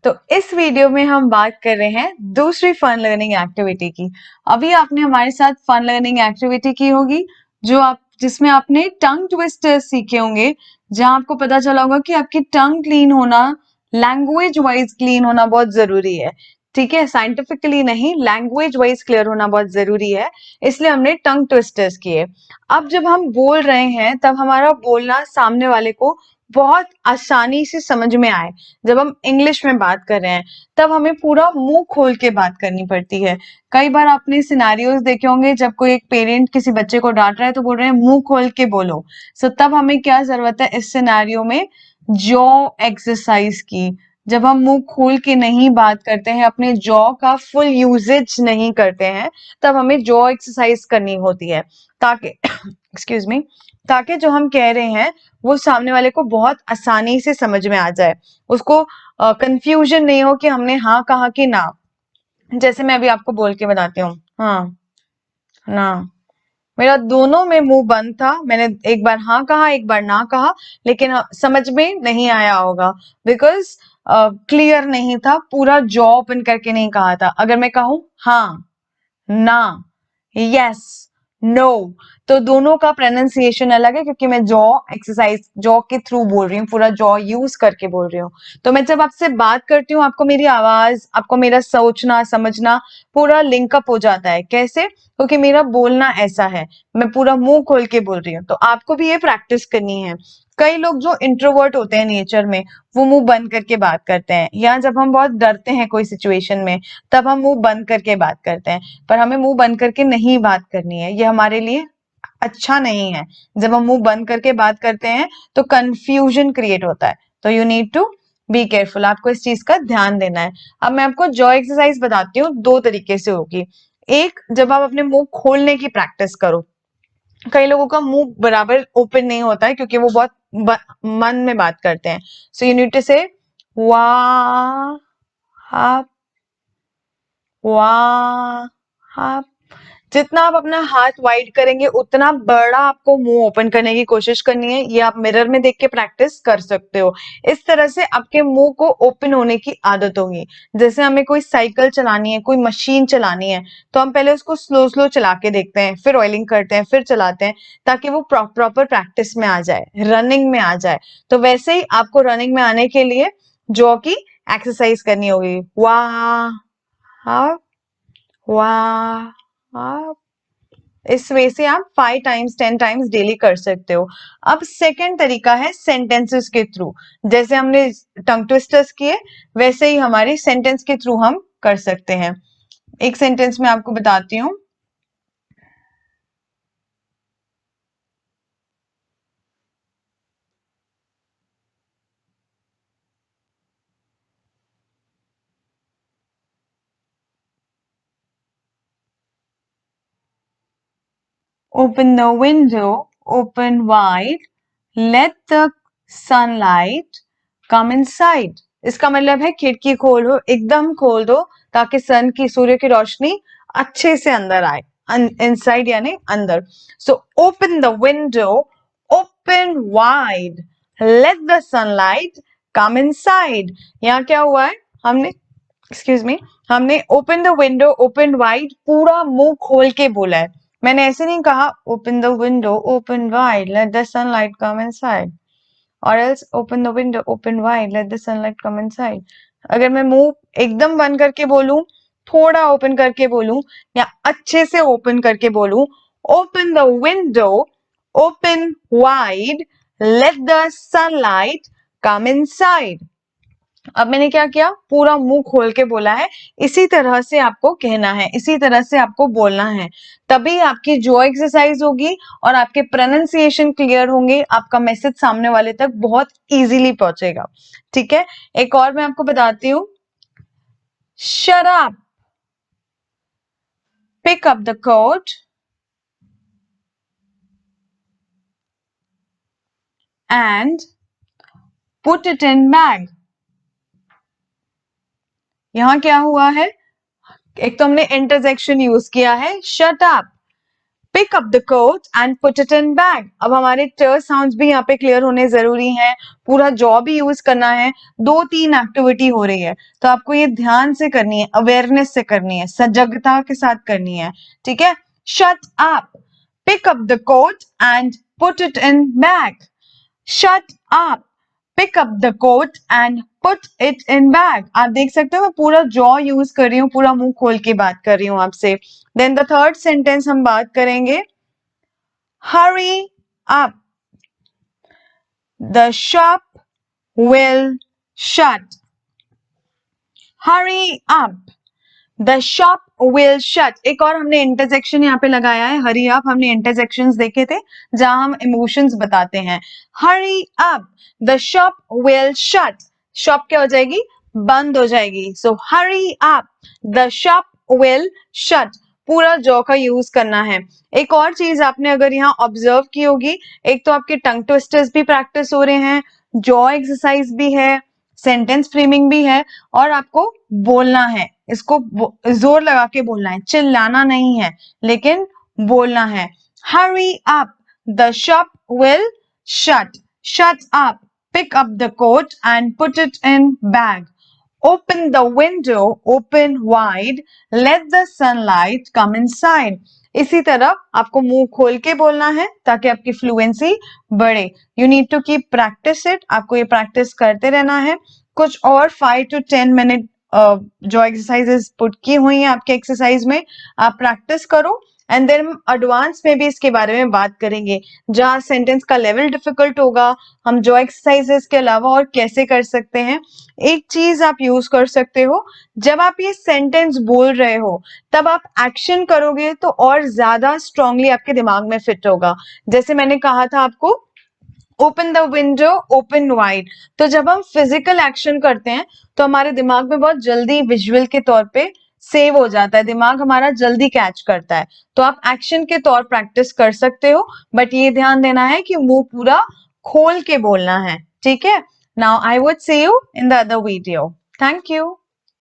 तो इस वीडियो में हम बात कर रहे हैं दूसरी फन लर्निंग एक्टिविटी की। अभी आपने हमारे साथ फन लर्निंग एक्टिविटी की होगी जिसमें आपने टंग ट्विस्टर सीखे होंगे, जहां आपको पता चला होगा कि आपकी टंग क्लीन होना, लैंग्वेज वाइज क्लीन होना बहुत जरूरी है। ठीक है, साइंटिफिकली नहीं, लैंग्वेज वाइज क्लियर होना बहुत जरूरी है, इसलिए हमने टंग ट्विस्टर्स किए। अब जब हम बोल रहे हैं तब हमारा बोलना सामने वाले को बहुत आसानी से समझ में आए। जब हम इंग्लिश में बात कर रहे हैं तब हमें पूरा मुंह खोल के बात करनी पड़ती है। कई बार आपने सिनारियोज देखे होंगे, जब कोई एक पेरेंट किसी बच्चे को डांट रहा है तो बोल रहे हैं मुंह खोल के बोलो। सो तब हमें क्या जरूरत है इस सिनारियो में? जॉ एक्सरसाइज की। जब हम मुंह खोल के नहीं बात करते हैं, अपने जॉ का फुल यूजेज नहीं करते हैं, तब हमें जॉ एक्सरसाइज करनी होती है, ताकि एक्सक्यूज मी, ताकि जो हम कह रहे हैं वो सामने वाले को बहुत आसानी से समझ में आ जाए, उसको कंफ्यूजन नहीं हो कि हमने हाँ कहा कि ना। जैसे मैं अभी आपको बोल के बताती हूँ, हाँ ना। मेरा दोनों में मुंह बंद था, मैंने एक बार हाँ कहा एक बार ना कहा, लेकिन समझ में नहीं आया होगा बिकॉज क्लियर नहीं था, पूरा जॉ ओपन करके नहीं कहा था। अगर मैं कहूँ हाँ, ना, यस, नो, तो दोनों का प्रोनाउंसिएशन अलग है, क्योंकि मैं जॉ एक्सरसाइज, जॉ के थ्रू बोल रही हूँ, पूरा जॉ यूज करके बोल रही हूँ। तो मैं जब आपसे बात करती हूँ, आपको मेरी आवाज, आपको मेरा सोचना समझना पूरा लिंकअप हो जाता है। कैसे? क्योंकि मेरा बोलना ऐसा है, मैं पूरा मुंह खोल के बोल रही हूँ। तो आपको भी ये प्रैक्टिस करनी है। कई लोग जो इंट्रोवर्ट होते हैं नेचर में, वो मुंह बंद करके बात करते हैं, या जब हम बहुत डरते हैं कोई सिचुएशन में तब हम मुंह बंद करके बात करते हैं। पर हमें मुंह बंद करके नहीं बात करनी है, ये हमारे लिए अच्छा नहीं है। जब हम मुंह बंद करके बात करते हैं तो कंफ्यूजन क्रिएट होता है। तो you need to be careful, आपको इस चीज का ध्यान देना है। अब मैं आपको जॉ एक्सरसाइज बताती हूँ, दो तरीके से होगी। एक, जब आप अपने मुंह खोलने की प्रैक्टिस करो। कई लोगों का मुंह बराबर ओपन नहीं होता है क्योंकि वो बहुत मन में बात करते हैं। सो यू नीड टू से वाह, वाह। जितना आप अपना हाथ वाइड करेंगे उतना बड़ा आपको मुंह ओपन करने की कोशिश करनी है। ये आप मिरर में देख के प्रैक्टिस कर सकते हो। इस तरह से आपके मुंह को ओपन होने की आदत होगी। जैसे हमें कोई साइकिल चलानी है, कोई मशीन चलानी है, तो हम पहले उसको स्लो स्लो चला के देखते हैं, फिर ऑयलिंग करते हैं, फिर चलाते हैं, ताकि वो प्रॉपर प्रैक्टिस में आ जाए, रनिंग में आ जाए। तो वैसे ही आपको रनिंग में आने के लिए जॉ की एक्सरसाइज करनी होगी। वाह, हाँ, वाह। इस वे से आप 5 टाइम्स 10 टाइम्स डेली कर सकते हो। अब सेकंड तरीका है सेंटेंसेस के थ्रू। जैसे हमने टंग ट्विस्टर्स किए, वैसे ही हमारे सेंटेंस के थ्रू हम कर सकते हैं। एक सेंटेंस में आपको बताती हूँ। Open the window, open wide, let the sunlight come inside. इसका मतलब है खिड़की खोलो, एकदम खोल दो, ताकि सन की, सूर्य की रोशनी अच्छे से अंदर आए। इनसाइड यानी अंदर। So open the window, open wide, let the sunlight come inside. यहाँ क्या हुआ है? हमने, एक्सक्यूज मी, हमने open the window, open wide पूरा मुंह खोल के बोला है। मैंने ऐसे नहीं कहा open the window, open wide, let the sunlight come inside, or else open the window, open wide, let the sunlight come inside. अगर मैं मुंह एकदम बंद करके बोलूं, थोड़ा ओपन करके बोलूं, या अच्छे से ओपन करके बोलूं, open the window, open wide, let the sunlight come inside. अब मैंने क्या किया? पूरा मुंह खोल के बोला है। इसी तरह से आपको कहना है, इसी तरह से आपको बोलना है, तभी आपकी जो एक्सरसाइज होगी और आपके प्रोनाउंसिएशन क्लियर होंगे, आपका मैसेज सामने वाले तक बहुत इजीली पहुंचेगा। ठीक है, एक और मैं आपको बताती हूँ। Shut up, pick up the coat and put it in bag. यहां क्या हुआ है? एक तो हमने इंटरजेक्शन यूज किया है, shut up, pick up the coat and put it in bag. अब हमारे ट साउंड्स भी यहाँ पे क्लियर होने जरूरी हैं, पूरा जॉ भी यूज करना है, 2-3 एक्टिविटी हो रही है तो आपको ये ध्यान से करनी है, अवेयरनेस से करनी है, सजगता के साथ करनी है, ठीक है। Shut up, pick up the coat and put it in bag. Shut up, pick up the coat and put it in bag. आप देख सकते हो मैं पूरा जॉ यूज कर रही हूँ, पूरा मुंह खोल के बात कर रही हूँ आपसे। देन द थर्ड सेंटेंस हम बात करेंगे, हरी up, the shop will shut. Hari up, the shop will shut. एक और हमने इंटरजेक्शन यहाँ पे लगाया है, हरी अप हमने इंटरजेक्शंस देखे थे जहां हम इमोशंस बताते हैं। Hurry up, the shop will shut, shop क्या हो जाएगी, बंद हो जाएगी। So hurry up, the shop will shut, पूरा जॉ का यूज करना है। एक और चीज आपने अगर यहाँ ऑब्जर्व की होगी, एक तो आपके टंग ट्विस्टर्स भी प्रैक्टिस हो रहे हैं, जॉ एक्सरसाइज भी है, सेंटेंस फ्रेमिंग भी है, और आपको बोलना है, इसको जोर लगा के बोलना है, चिल्लाना नहीं है लेकिन बोलना है। Hurry up, the shop will shut. Shut up, pick up the coat and put it in bag. Open the window, open wide, let the sunlight come inside. इसी तरह आपको मुंह खोल के बोलना है ताकि आपकी फ्लुएंसी बढ़े। You need to keep practice it. आपको ये प्रैक्टिस करते रहना है। कुछ और 5 to 10 मिनट जो एक्सरसाइजेस पुट की हुई हैं आपके एक्सरसाइज में, आप प्रैक्टिस करो एंड देन हम एडवांस में भी इसके बारे में बात करेंगे, जहाँ सेंटेंस का लेवल डिफिकल्ट होगा, हम जो एक्सरसाइजेस के अलावा और कैसे कर सकते हैं। एक चीज आप यूज कर सकते हो, जब आप ये सेंटेंस बोल रहे हो तब आप एक्शन करोगे तो और ज्यादा स्ट्रांगली आपके दिमाग में फिट होगा। जैसे मैंने कहा था आपको, open the window, open wide, तो जब हम फिजिकल एक्शन करते हैं तो हमारे दिमाग में बहुत जल्दी विजुअल के तौर पे सेव हो जाता है, दिमाग हमारा जल्दी कैच करता है। तो आप एक्शन के तौर प्रैक्टिस कर सकते हो, बट ये ध्यान देना है कि मुंह पूरा खोल के बोलना है, ठीक है। Now I would see you in the other video. Thank you.